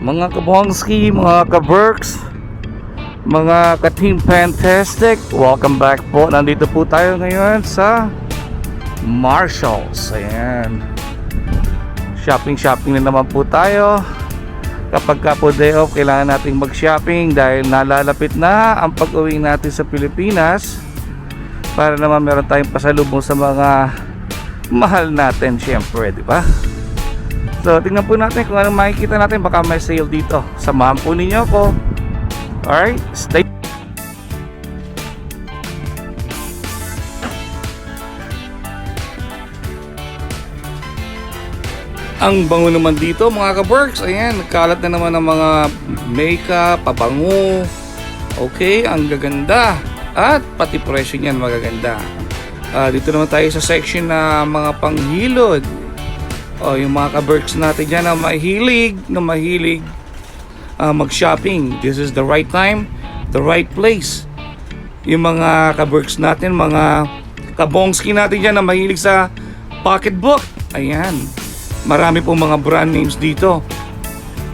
Mga kabongski, mga kaberks, mga ka-team fantastic, welcome back po. Nandito po tayo ngayon sa Marshalls. Ayan, shopping na naman po tayo. Kapag ka po day off, kailangan nating mag-shopping dahil nalalapit na ang pag-uwi natin sa Pilipinas, para naman meron tayong pasalubong sa mga mahal natin, syempre, di ba? So, tingnan po natin kung anong makikita natin. Baka may sale dito. Samahan po ninyo ako. Alright, stay. Ang bango naman dito, mga ka-works. Ayan, nagkalat na naman ng mga makeup, pabango. Okay, ang gaganda. At pati presyo niyan magaganda. Dito naman tayo sa section na mga panghilod. Yung mga ka-works natin dyan na mahilig mag-shopping. This is the right time, the right place. Yung mga ka-works natin, mga kabongski natin dyan na mahilig sa pocketbook. Ayan, marami pong mga brand names dito.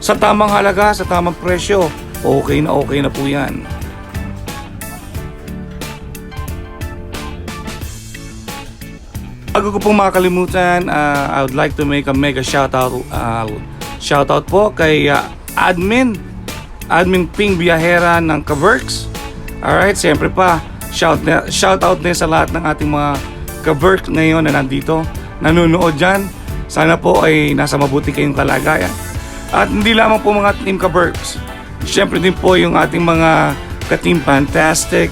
Sa tamang halaga, sa tamang presyo, okay na po yan. Bago ko pong makalimutan, I would like to make a mega shoutout po kay Admin Ping Biyahera ng Kaverks. Alright, siyempre pa, shoutout din sa lahat ng ating mga Kaverks ngayon na nandito, nanonood dyan. Sana po ay nasa mabuti kayong kalagayan. At hindi lamang po mga Team Kaverks, siyempre din po yung ating mga ka-Team Fantastic,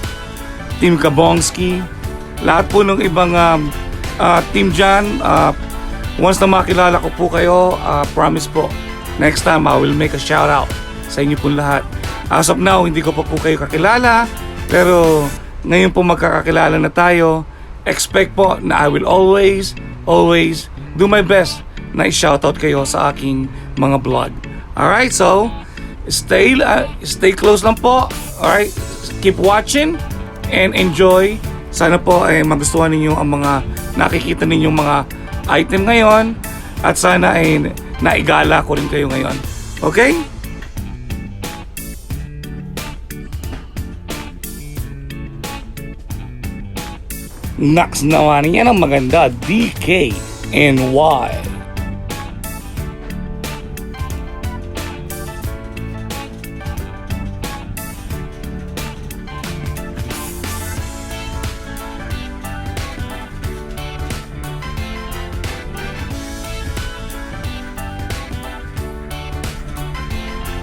Team Kabongski, lahat po ng ibang team dyan. Once na makilala ko po kayo, promise po, next time I will make a shout out sa inyo po lahat. As of now, hindi ko pa po kayo kakilala, pero ngayon po magkakakilala na tayo. Expect po na I will always do my best na i-shout out kayo sa aking mga vlog. Alright, so stay close lang po. Alright, keep watching and enjoy. Sana po ay magustuhan ninyo ang mga nakikita ninyong mga item ngayon, at sana ay naigala ko rin kayo ngayon. Okay? Next naman yan ang maganda, DKNY.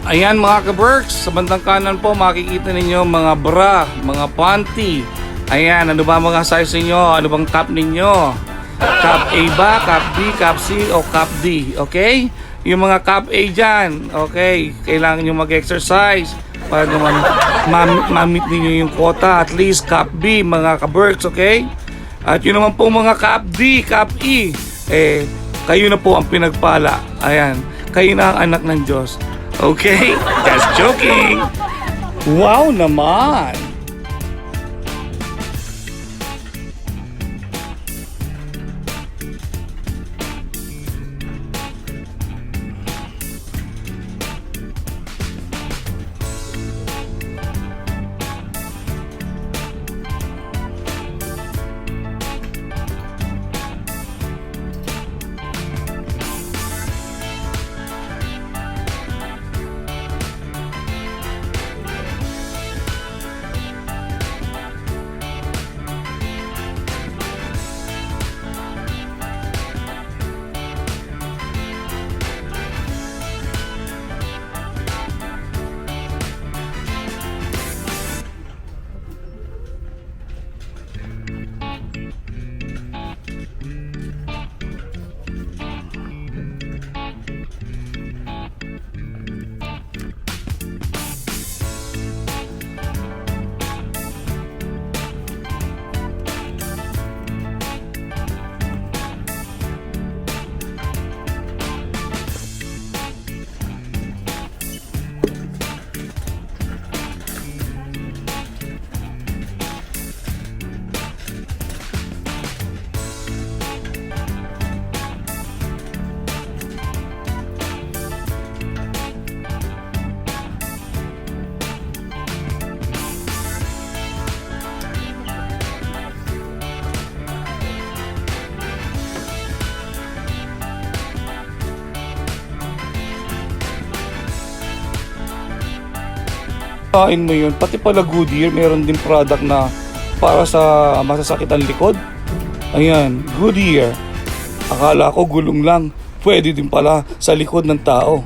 Ayan mga ka-works, sa bandang kanan po makikita ninyo mga bra, mga panty. Ayan, ano ba mga size ninyo? Ano bang cup ninyo? Cup A ba? Cup B? Cup C? O Cup D? Okay? Yung mga cup A dyan, okay, kailangan nyo mag-exercise para naman ma-meet ninyo yung quota. At least Cup B mga ka-works, okay? At yun naman po mga Cup D, Cup E, kayo na po ang pinagpala. Ayan, kayo na ang anak ng Diyos. Okay, just joking. Wow naman. Kain mo yun. Pati pala Goodyear, meron din product na para sa masasakit ang likod. Ayan, Goodyear. Akala ko gulong lang. Pwede din pala sa likod ng tao.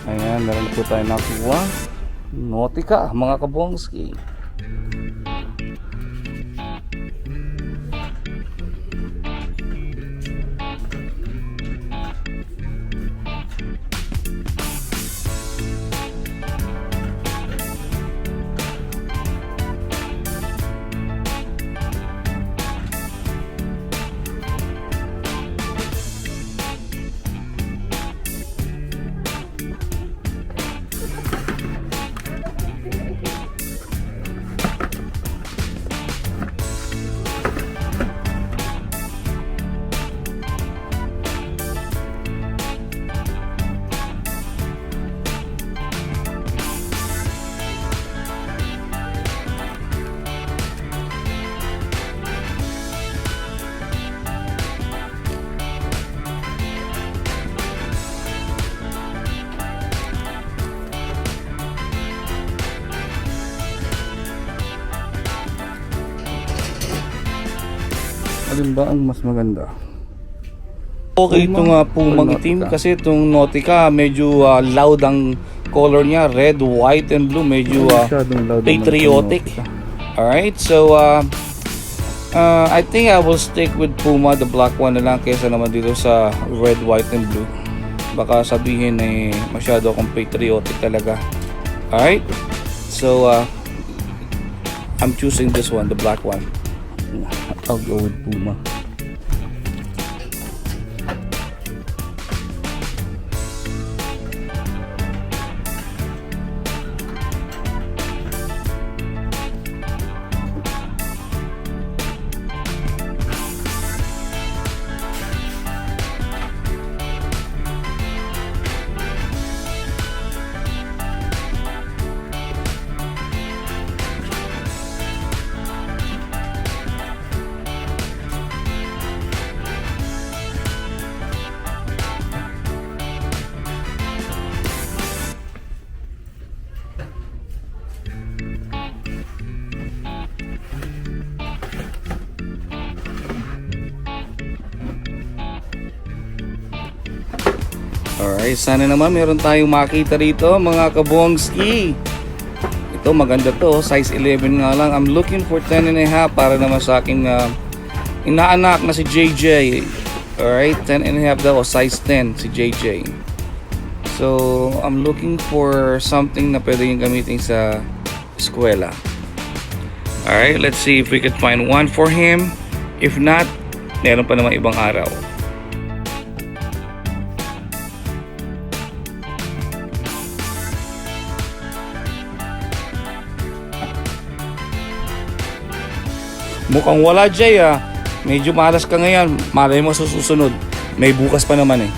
Ayan, meron po tayo nakuha. Nautica, mga kabongski. Alin ba ang mas maganda? Okay, itong Pumang itim kasi itong Nautica medyo loud ang color niya, red, white, and blue. Medyo patriotic. Alright, so I think I will stick with Puma, the black one na lang kaysa naman dito sa red, white, and blue. Baka sabihin masyado akong patriotic talaga. Alright, so I'm choosing this one, the black one. I'll go with Puma. Alright, sana naman meron tayong makita rito mga kabongski. Ito maganda to, size 11 nga lang. I'm looking for 10 and a half para naman sa aking inaanak na si JJ. Alright, 10 and a half daw, size 10 si JJ. So, I'm looking for something na pwede yung gamitin sa eskwela. Alright, let's see if we could find one for him. If not, meron pa naman ibang araw. Mukhang wala, Jay, ah. Medyo malas ka ngayon. Malay mo sa susunod. May bukas pa naman eh.